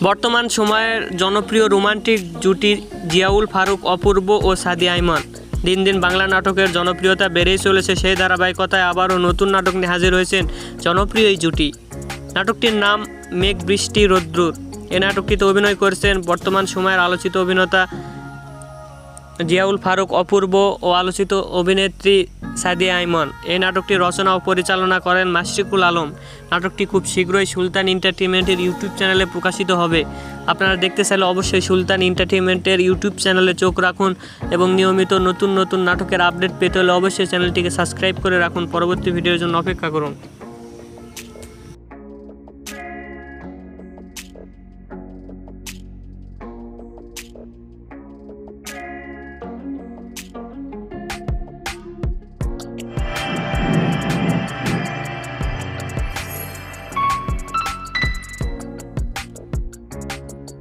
বর্তমান সময়ের জনপ্রিয় রোমান্টিক জুটি জিয়াউল ফারুক অপূর্ব ও সাদিয়া ইমন। দিন দিন বাংলা নাটকের জনপ্রিয়তা বেড়েই চলেছে। সেই ধারাবাহিকতায় আবারও নতুন নাটক নিয়ে হাজির হয়েছেন জনপ্রিয় এই জুটি। নাটকটির নাম মেঘ বৃষ্টি রোদ্দুর। এই নাটকটিতে অভিনয় করেছেন বর্তমান সময়ের আলোচিত অভিনেতা জিয়াউল ফারুক অপূর্ব ও আলোচিত অভিনেত্রী সাদিয়া ইমন। এই নাটকটি রচনা ও পরিচালনা করেন মাশরিকুল আলম। নাটকটি খুব শীঘ্রই সুলতান এন্টারটেইনমেন্টের ইউটিউব চ্যানেলে প্রকাশিত হবে। আপনারা দেখতে চাইলে অবশ্যই সুলতান এন্টারটেইনমেন্টের ইউটিউব চ্যানেলে চোখ রাখুন এবং নিয়মিত নতুন নতুন নাটকের আপডেট পেতে হলে অবশ্যই চ্যানেলটিকে সাবস্ক্রাইব করে রাখুন। পরবর্তী ভিডিওর জন্য অপেক্ষা করুন।